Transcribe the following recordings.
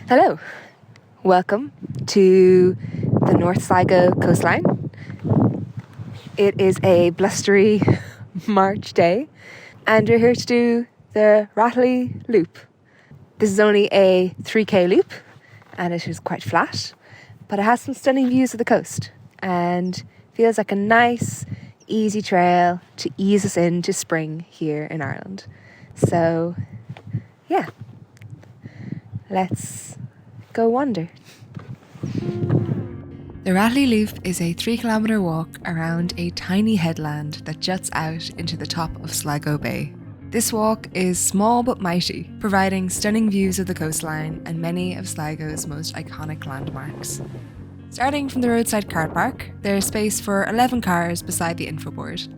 Hello, welcome to the North Sligo coastline. It is a blustery March day and we're here to do the Raghly Loop. This is only a 3k loop and it is quite flat, but it has some stunning views of the coast and feels like a nice, easy trail to ease us into spring here in Ireland. So, yeah, let's go wander. The Raghly Loop is a 3-kilometre walk around a tiny headland that juts out into the top of Sligo Bay. This walk is small but mighty, providing stunning views of the coastline and many of Sligo's most iconic landmarks. Starting from the roadside car park, there is space for 11 cars beside the infoboard.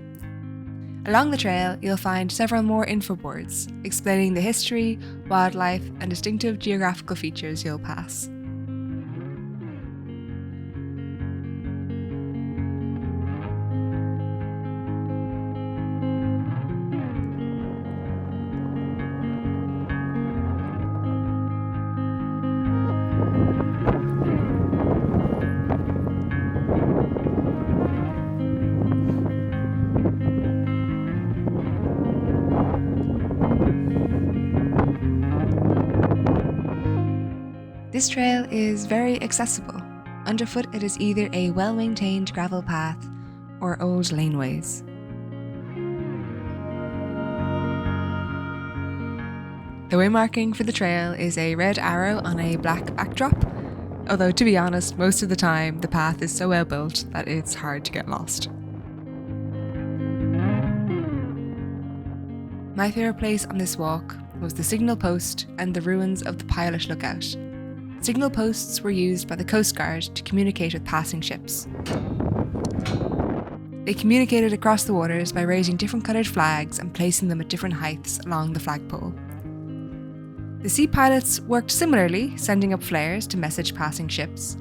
Along the trail, you'll find several more infoboards explaining the history, wildlife, and distinctive geographical features you'll pass. This trail is very accessible. Underfoot it is either a well-maintained gravel path or old laneways. The waymarking for the trail is a red arrow on a black backdrop, although to be honest, most of the time the path is so well built that it's hard to get lost. My favourite place on this walk was the signal post and the ruins of the pilot lookout. Signal posts were used by the Coast Guard to communicate with passing ships. They communicated across the waters by raising different coloured flags and placing them at different heights along the flagpole. The sea pilots worked similarly, sending up flares to message passing ships.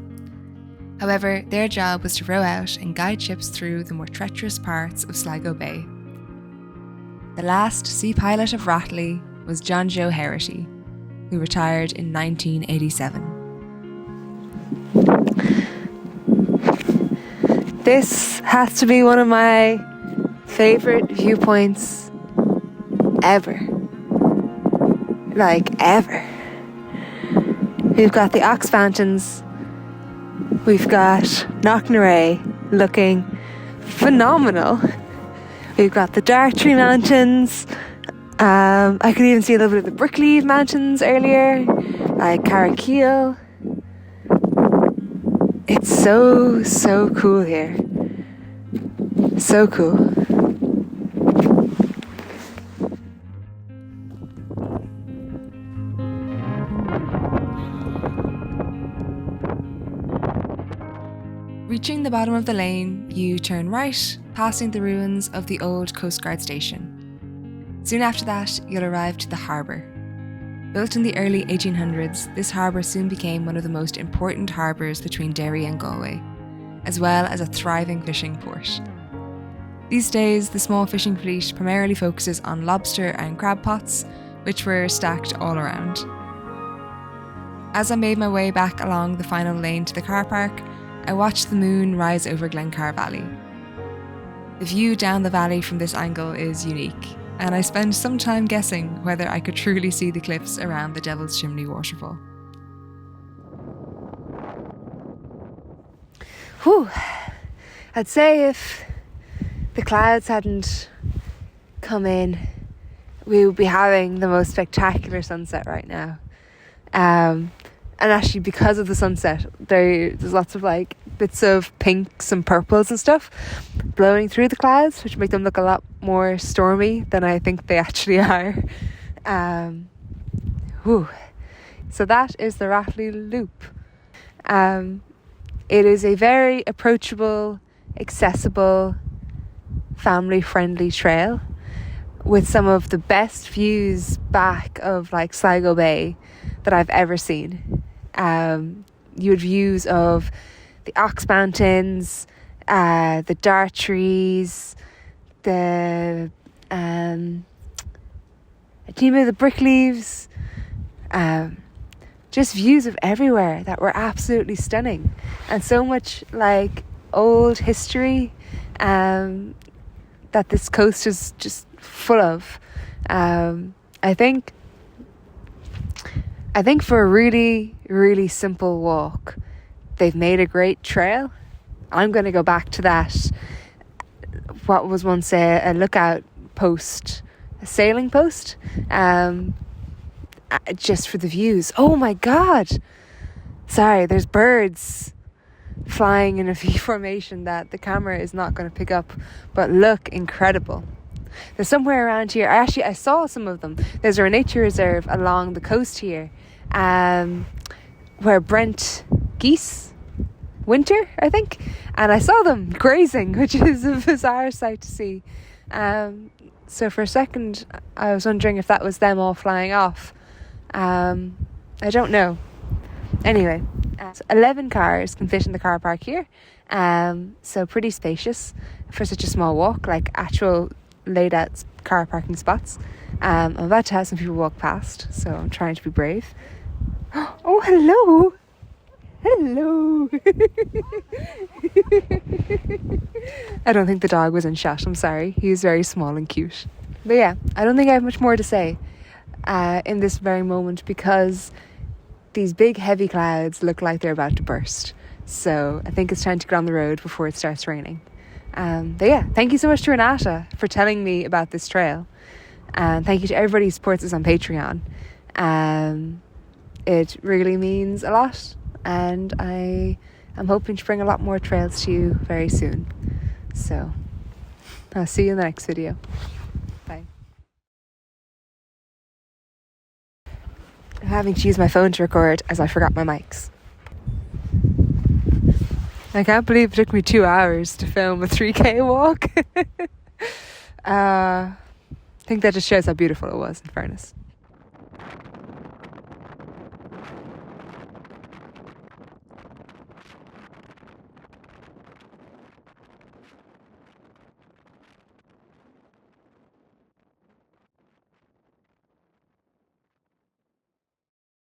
However, their job was to row out and guide ships through the more treacherous parts of Sligo Bay. The last sea pilot of Raghly was John Joe Herity, who retired in 1987. This has to be one of my favourite viewpoints ever. Like, ever. We've got the Ox Fountains. We've got Knocknarea looking phenomenal. We've got the Dartry Mountains. I could even see a little bit of the Brickleave Mountains earlier, like Carrickeel. It's so cool here. So cool. Reaching the bottom of the lane, you turn right, passing the ruins of the old Coast Guard station. Soon after that, you'll arrive to the harbour. Built in the early 1800s, this harbour soon became one of the most important harbours between Derry and Galway, as well as a thriving fishing port. These days, the small fishing fleet primarily focuses on lobster and crab pots, which were stacked all around. As I made my way back along the final lane to the car park, I watched the moon rise over Glencar Valley. The view down the valley from this angle is unique, and I spent some time guessing whether I could truly see the cliffs around the Devil's Chimney waterfall. Whew! I'd say if the clouds hadn't come in, we would be having the most spectacular sunset right now. And actually, because of the sunset, there's lots of like bits of pinks and purples and stuff blowing through the clouds, which make them look a lot more stormy than I think they actually are. So that is the Raghly Loop. It is a very approachable, accessible, family-friendly trail with some of the best views back of like Sligo Bay that I've ever seen. You had views of the Ox Mountains, the Dartries, the the Brickleaves, just views of everywhere that were absolutely stunning, and so much like old history that this coast is just full of. I think for a really, really simple walk, they've made a great trail. I'm going to go back to that, what was once a lookout post, a sailing post, just for the views. Oh my God! Sorry, there's birds flying in a V formation that the camera is not going to pick up, but look incredible. There's somewhere around here, I saw some of them. There's a nature reserve along the coast here, where Brent geese winter, I think, and I saw them grazing, which is a bizarre sight to see. So for a second I was wondering if that was them all flying off. I don't know. Anyway, 11 cars can fit in the car park here, so pretty spacious for such a small walk, like actual laid out car parking spots. I'm about to have some people walk past, so I'm trying to be brave. Oh, hello! Hello! I don't think the dog was in shot, I'm sorry. He's very small and cute. But yeah, I don't think I have much more to say in this very moment, because these big heavy clouds look like they're about to burst. So I think it's time to get on the road before it starts raining. But yeah, thank you so much to Renata for telling me about this trail. And thank you to everybody who supports us on Patreon. It really means a lot. And I am hoping to bring a lot more trails to you very soon. So I'll see you in the next video. Bye. I'm having to use my phone to record as I forgot my mics. I can't believe it took me 2 hours to film a 3k walk. I think that just shows how beautiful it was, in fairness.